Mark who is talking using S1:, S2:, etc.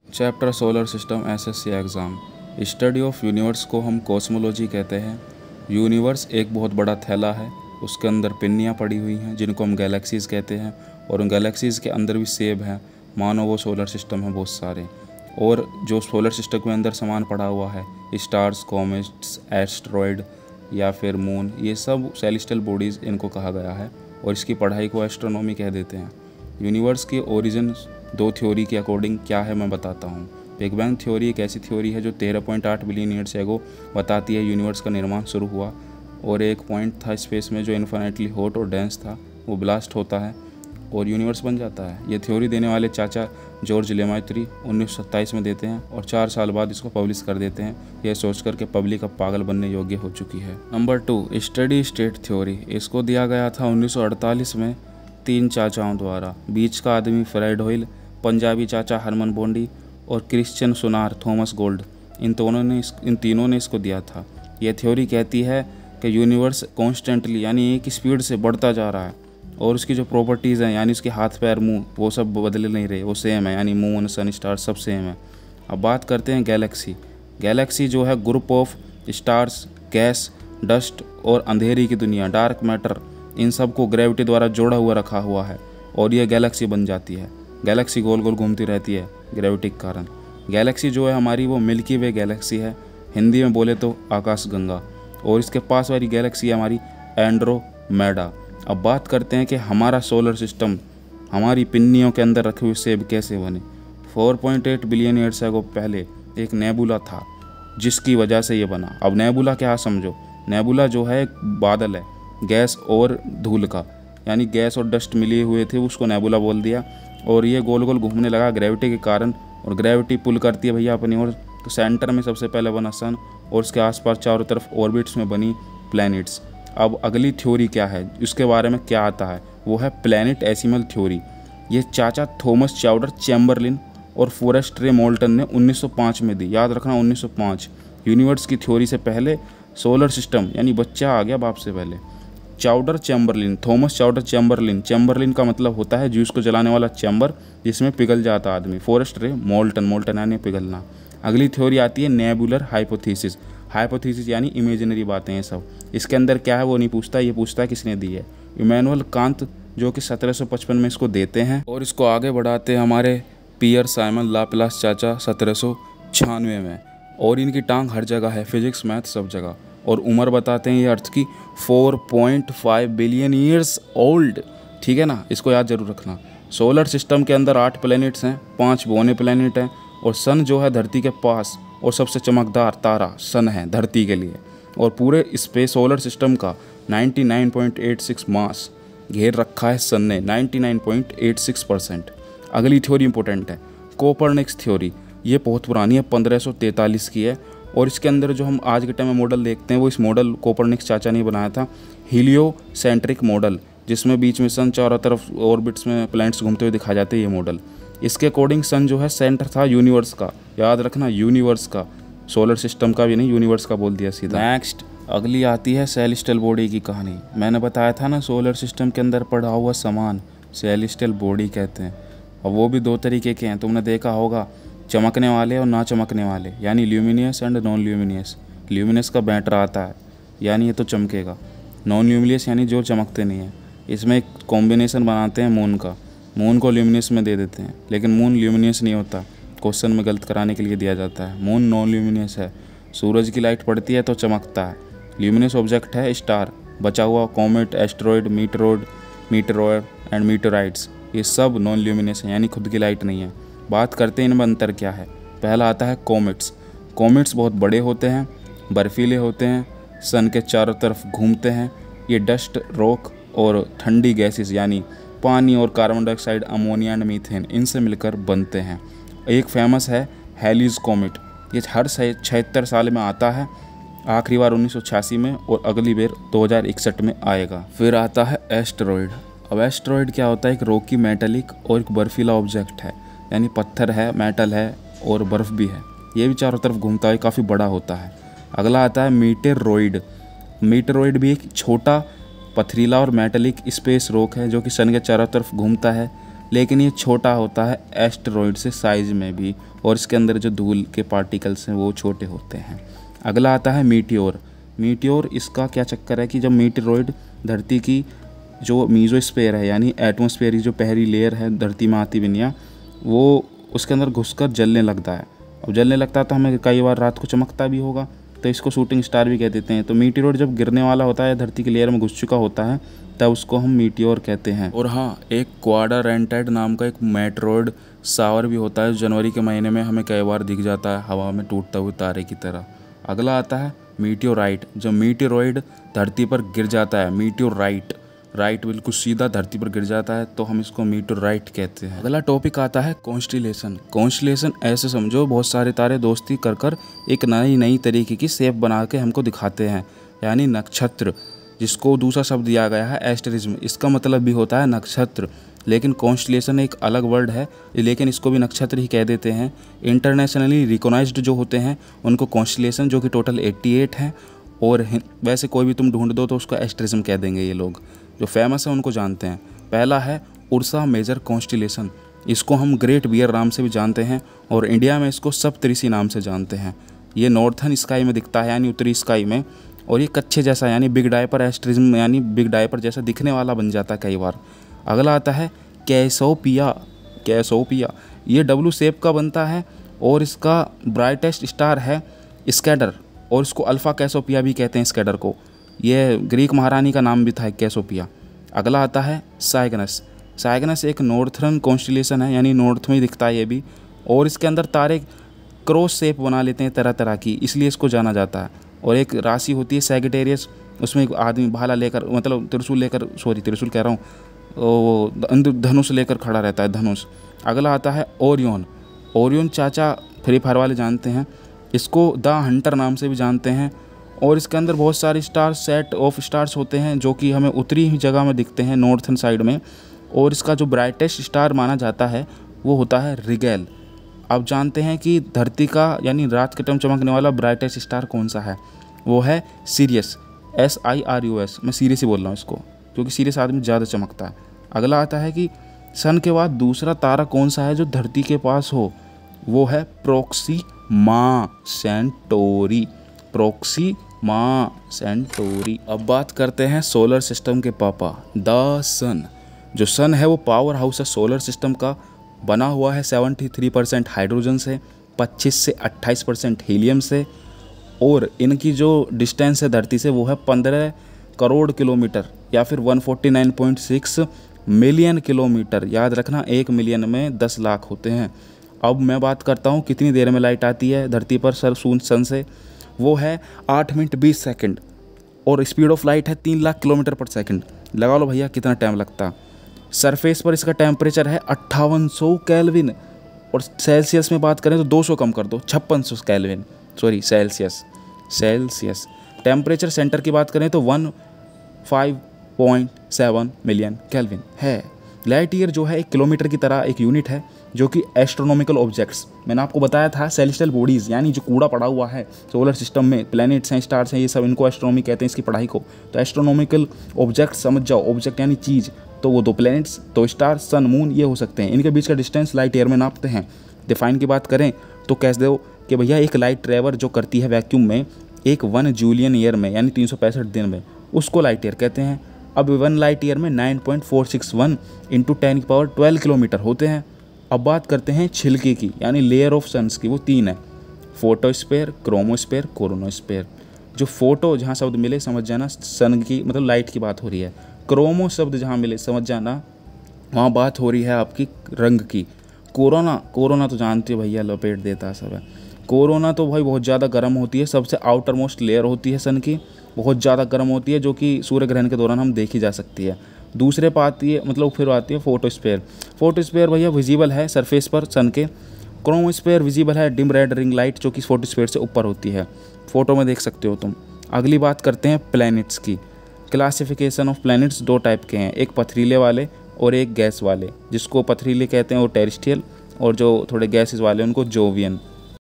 S1: Chapter solar system SSC exam. Study of universe को हम cosmology कहते हैं। यूनिवर्स एक बहुत बड़ा थैला है, उसके अंदर पिन्नियाँ पड़ी हुई हैं जिनको हम गैलेक्सीज़ कहते हैं, और उन गैलेक्सीज़ के अंदर भी सेब हैं, मानो वो सोलर सिस्टम है बहुत सारे। और जो सोलर सिस्टम के अंदर सामान पड़ा हुआ है, स्टार्स, कॉमेट्स, एस्ट्रॉयड या फिर मून, ये सब सेलेस्टियल बॉडीज़ इनको कहा गया है, और इसकी पढ़ाई को एस्ट्रोनॉमी कह देते हैं। यूनिवर्स की ओरिजिन दो थ्योरी के अकॉर्डिंग क्या है मैं बताता हूँ। बिग बैंग थ्योरी एक ऐसी थ्योरी है जो 13.8 बिलियन ईयर्स एगो बताती है यूनिवर्स का निर्माण शुरू हुआ, और एक पॉइंट था स्पेस में जो इन्फिनिटली हॉट और डेंस था, वो ब्लास्ट होता है और यूनिवर्स बन जाता है। ये थ्योरी देने वाले चाचा जॉर्ज लेमाइत्री 1927 में देते हैं, और 4 साल बाद इसको पब्लिश कर देते हैं, यह सोचकर के पब्लिक अब पागल बनने योग्य हो चुकी है। Number 2, steady state theory. इसको दिया गया था 1948 में 3 चाचाओं द्वारा। बीच का आदमी फ्रेड होयल, पंजाबी चाचा हरमन बॉन्डी और क्रिश्चियन सुनार थॉमस गोल्ड, इन तीनों ने इसको दिया था। यह थ्योरी कहती है कि यूनिवर्स कॉन्स्टेंटली यानी एक स्पीड से बढ़ता जा रहा है, और उसकी जो प्रॉपर्टीज़ हैं यानी उसके हाथ पैर मुंह वो सब बदल नहीं रहे, वो सेम है, यानी मून सन स्टार सब सेम है। अब बात करते हैं गैलेक्सी। गैलेक्सी जो है group of stars, gas, dust और अंधेरी की दुनिया, डार्क मैटर, इन सब को ग्रेविटी द्वारा जोड़ा हुआ रखा हुआ है, और यह गैलेक्सी बन जाती है। गैलेक्सी गोल गोल घूमती रहती है ग्रेविटी के कारण। गैलेक्सी जो है हमारी वो मिल्की वे गैलेक्सी है, हिंदी में बोले तो आकाश गंगा, और इसके पास वाली गैलेक्सी है हमारी एंड्रोमेडा। अब बात करते हैं कि हमारा सोलर सिस्टम हमारी पिन्नियों के अंदर रखे हुए सेब कैसे बने। 4.8 बिलियन ईयर्स एगो पहले एक नेबुला था जिसकी वजह से ये बना। अब नेबुला क्या समझो, नेबुला जो है एक बादल है गैस और धूल का, यानी गैस और डस्ट मिले हुए थे, उसको नेबुला बोल दिया, और ये गोल गोल घूमने लगा ग्रेविटी के कारण, और ग्रेविटी पुल करती है भैया अपनी ओर। तो सेंटर में सबसे पहले बना सन, और उसके आसपास चारों तरफ ऑर्बिट्स में बनी प्लैनेट्स। अब अगली थ्योरी क्या है, उसके बारे में क्या आता है, वो है प्लैनेटेसिमल थ्योरी। ये चाचा थॉमस चाउडर चैम्बरलिन और फॉरेस्ट रे मोल्टन ने 1905 में दी, याद रखना 1905। यूनिवर्स की थ्योरी से पहले सोलर सिस्टम यानी बच्चा आ गया बाप से पहले। Chowder Chamberlain, Thomas chowder Chamberlain, Chamberlain का मतलब होता है जूस को जलाने वाला चैम्बर जिसमें पिघल जाता आदमी। फॉरेस्ट रे मोल्टन, मोल्टन यानी पिघलना। अगली थ्योरी आती है नेबुलर हाइपोथेसिस। हाइपोथेसिस यानी इमेजिनरी बातें हैं सब, इसके अंदर क्या है वो नहीं पूछता, ये पूछता है किसने दी है। इमैनुअल कांत जो कि 1755 में इसको देते हैं, और इसको आगे बढ़ाते हैं हमारे पियर साइमन लाप्लास चाचा 1796 में, और इनकी टांग हर जगह है, फिजिक्स मैथ सब जगह। और उम्र बताते हैं ये अर्थ की 4.5 बिलियन ईयर्स ओल्ड, ठीक है ना, इसको याद जरूर रखना। सोलर सिस्टम के अंदर 8 प्लैनेट्स हैं, 5 बौने प्लैनेट हैं, और सन जो है धरती के पास, और सबसे चमकदार तारा सन है धरती के लिए। और पूरे स्पेस सोलर सिस्टम का 99.86 मास घेर रखा है सन ने, 99.86%। अगली थ्योरी इंपॉर्टेंट है, कोपरनिकस थ्योरी। ये बहुत पुरानी है, 1543 की है, और इसके अंदर जो हम आज के टाइम में मॉडल देखते हैं वो इस मॉडल कोपरनिकस चाचा ने बनाया था, हीलियोसेंट्रिक मॉडल, जिसमें बीच में सन चारों तरफ ऑर्बिट्स में प्लैनेट्स घूमते हुए दिखाए जाते हैं ये मॉडल। इसके अकॉर्डिंग सन जो है सेंटर था यूनिवर्स का, याद रखना यूनिवर्स का, सोलर सिस्टम का भी नहीं, यूनिवर्स का बोल दिया सीधा। नेक्स्ट अगली आती है सेलेस्टियल बॉडी की कहानी। मैंने बताया था ना सोलर सिस्टम के अंदर पड़ा हुआ सामान सेलेस्टियल बॉडी कहते हैं, और वो भी 2 तरीके के हैं, तुमने देखा होगा, चमकने वाले और ना चमकने वाले, यानी luminous and non luminous. Luminous का बैटर आता है यानी ये तो चमकेगा, नॉन ल्यूमिनियस यानी जो चमकते नहीं है। इसमें एक कॉम्बिनेशन बनाते हैं मून का, मून को ल्यूमिनियस में दे देते हैं, लेकिन मून ल्यूमिनियस नहीं होता, क्वेश्चन में गलत कराने के लिए दिया जाता है। मून नॉन ल्यूमिनियस है, सूरज की लाइट पड़ती है तो चमकता है। ल्यूमिनियस ऑब्जेक्ट है स्टार, बचा हुआ कॉमेट, एस्ट्रॉयड, मीटरॉयड एंड मीटराइट्स, ये सब नॉन ल्यूमिनियस हैं, यानी खुद की लाइट नहीं है। बात करते हैं इनमें अंतर क्या है। पहला आता है कॉमेट्स। कॉमेट्स बहुत बड़े होते हैं, बर्फीले होते हैं, सन के चारों तरफ घूमते हैं। ये डस्ट, रॉक और ठंडी गैसेस यानी पानी और carbon dioxide, ammonia and methane, इनसे मिलकर बनते हैं। एक फेमस है हैलीज कॉमेट, ये हर 76 साल में आता है, आखिरी बार 1986 में, और अगली बार 2061 में आएगा। फिर आता है एस्टेरॉयड। अब एस्टेरॉयड क्या होता है, एक रॉकी, मेटेलिक और एक बर्फीला ऑब्जेक्ट है, यानी पत्थर है, मेटल है और बर्फ़ भी है। ये भी चारों तरफ घूमता है, काफ़ी बड़ा होता है। अगला आता है मीटेरॉयड। मीटेरॉयड भी एक छोटा पथरीला और मेटेलिक स्पेस रॉक है जो कि सन के चारों तरफ घूमता है, लेकिन ये छोटा होता है एस्टेरॉयड से साइज में भी, और इसके अंदर जो धूल के पार्टिकल्स हैं वो छोटे होते हैं। अगला आता है मीटियोर। मीटियोर इसका क्या चक्कर है कि जब मीटेरॉइड धरती की जो मीजोस्फीयर है यानी एटमॉस्फेयर की जो पहली लेयर है धरती में आती बिनिया, वो उसके अंदर घुसकर जलने लगता है। अब जलने लगता है तो हमें कई बार रात को चमकता भी होगा, तो इसको शूटिंग स्टार भी कह देते हैं। तो मीटियोर जब गिरने वाला होता है, धरती की लेयर में घुस चुका होता है, तब उसको हम मीटियोर कहते हैं। और हाँ, एक क्वाड्रेंटेड नाम का एक मेटेरॉइड शावर भी होता है, जनवरी के महीने में हमें कई बार दिख जाता है हवा में टूटता हुए तारे की तरह। अगला आता है मीटियोराइट। जब मीटियोरॉइड धरती पर गिर जाता है, मीटियोराइट राइट बिल्कुल सीधा धरती पर गिर जाता है, तो हम इसको मीटियोराइट कहते हैं। अगला टॉपिक आता है कॉन्स्टिलेशन। कॉन्स्टिलेशन ऐसे समझो बहुत सारे तारे दोस्ती कर कर एक नई तरीके की शेप बना के हमको दिखाते हैं, यानी नक्षत्र, जिसको दूसरा शब्द दिया गया है एस्टेरिज्म। इसका मतलब भी होता है नक्षत्र, लेकिन कॉन्स्टिलेशन एक अलग वर्ड है, लेकिन इसको भी नक्षत्र ही कह देते हैं। इंटरनेशनली रिकॉग्नाइज्ड जो होते हैं उनको कॉन्स्टिलेशन, जो कि टोटल 88 हैं, और वैसे कोई भी तुम ढूंढ दो तो उसको एस्टेरिज्म कह देंगे। ये लोग जो फेमस है उनको जानते हैं। पहला है उर्सा मेजर कॉन्स्टिलेशन। इसको हम ग्रेट बियर नाम से भी जानते हैं, और इंडिया में इसको सप्तऋषि नाम से जानते हैं। ये नॉर्थन स्काई में दिखता है यानी उत्तरी स्काई में, और ये कच्छे जैसा यानी बिग डायपर एस्टेरिज्म यानी बिग डायपर जैसा दिखने वाला बन जाता है कई बार। अगला आता है कैसोपिया। कैसोपिया ये डब्लू शेप का बनता है, और इसका ब्राइटेस्ट स्टार है स्कैडर, और इसको अल्फ़ा कैसोपिया भी कहते हैं स्कैडर को। ये ग्रीक महारानी का नाम भी था कैसोपिया। अगला आता है साइगनस। साइगनस एक नॉर्थर्न कॉन्स्टिलेशन है, यानी नॉर्थ में ही दिखता है ये भी, और इसके अंदर तारे क्रॉस शेप बना लेते हैं तरह तरह की, इसलिए इसको जाना जाता है। और एक राशि होती है सैगिटेरियस, उसमें एक आदमी भाला लेकर, मतलब त्रिशूल लेकर, त्रिशूल कह रहा हूँ, वो धनुष लेकर खड़ा रहता है, धनुष। अगला आता है ओरियन। ओरियन चाचा फ्री फायर वाले जानते हैं, इसको द हंटर नाम से भी जानते हैं, और इसके अंदर बहुत सारे स्टार सेट ऑफ स्टार्स होते हैं जो कि हमें उत्तरी ही जगह में दिखते हैं, नॉर्थन साइड में। और इसका जो ब्राइटेस्ट स्टार माना जाता है वो होता है रिगेल। अब जानते हैं कि धरती का यानी रात के टाइम चमकने वाला ब्राइटेस्ट स्टार कौन सा है, वो है सीरियस, SIRUS। मैं सीरियस ही बोल रहा हूँ इसको, क्योंकि सीरियस आदमी ज़्यादा चमकता है। अगला आता है कि सन के बाद दूसरा तारा कौन सा है जो धरती के पास हो, वो है प्रोक्सीमा सेंटोरी। Proxima Centauri. अब बात करते हैं सोलर सिस्टम के पापा, द सन। जो सन है वो पावर हाउस है सोलर सिस्टम का, बना हुआ है 73% हाइड्रोजन से, 25 से 28% हीलियम से, और इनकी जो डिस्टेंस है धरती से वो है 15 करोड़ किलोमीटर या फिर 149.6 मिलियन किलोमीटर। याद रखना 1 मिलियन में 10 लाख होते हैं। अब मैं बात करता हूँ कितनी देर में लाइट आती है धरती पर सन से, वो है 8 मिनट 20 सेकंड, और स्पीड ऑफ लाइट है 3 लाख किलोमीटर पर सेकंड। लगा लो भैया कितना टाइम लगता। सरफेस पर इसका टेम्परेचर है 5800 केल्विन, और सेल्सियस में बात करें तो 200 कम कर दो, 5600 kelvin, sorry Celsius. Temperature centre की बात करें तो 15.7 मिलियन केल्विन है। लाइट ईयर जो है एक किलोमीटर की तरह एक यूनिट है, जो कि एस्ट्रोनॉमिकल ऑब्जेक्ट्स, मैंने आपको बताया था सेलेस्टियल बॉडीज़ यानी जो कूड़ा पड़ा हुआ है सोलर सिस्टम में, प्लैनेट्स हैं, स्टार्स हैं, ये सब, इनको एस्ट्रोनॉमी कहते हैं इसकी पढ़ाई को। तो एस्ट्रोनॉमिकल ऑब्जेक्ट समझ जाओ, ऑब्जेक्ट यानी चीज़, तो वो 2 प्लैनेट्स, 2 स्टार, सन, मून, ये हो सकते हैं। इनके बीच का डिस्टेंस लाइट ईयर में नापते हैं। डिफाइन की बात करें तो कह दो कि भैया एक लाइट ट्रैवल जो करती है वैक्यूम में एक 1 जूलियन ईयर में यानी 365 दिन में, उसको लाइट ईयर कहते हैं। अब 1 लाइट ईयर में 9.461 × 10⁻12 किलोमीटर होते हैं। अब बात करते हैं छिलके की यानी लेयर ऑफ सन्स की, वो 3 है, फोटोस्फेयर, क्रोमोस्फेयर, कोरोनोस्फेयर। जो फोटो जहाँ शब्द मिले समझ जाना सन की मतलब लाइट की बात हो रही है, क्रोमो शब्द जहाँ मिले समझ जाना वहाँ बात हो रही है आपकी रंग की। कोरोना तो जानते हो भैया, लपेट देता सब है। कोरोना तो भाई बहुत ज़्यादा गर्म होती है, सबसे आउटर मोस्ट लेयर होती है सन की, बहुत ज़्यादा गर्म होती है, जो कि सूर्य ग्रहण के दौरान हम देखी जा सकती है। दूसरे पर आती है मतलब फिर आती है फोटोस्फेयर। फोटोस्फेयर भैया विजिबल है सरफेस पर सन के। क्रोमोस्फेयर विजिबल है डिम रेड रिंग लाइट, जो कि फोटोस्फेयर से ऊपर होती है, फोटो में देख सकते हो तुम। अगली बात करते हैं प्लैनेट्स की। क्लासिफिकेशन ऑफ प्लैनेट्स 2 टाइप के हैं, एक पथरीले वाले और एक गैस वाले। जिसको पथरीले कहते हैं वो टेरेस्ट्रियल, और जो थोड़े गैसेस वाले उनको जोवियन।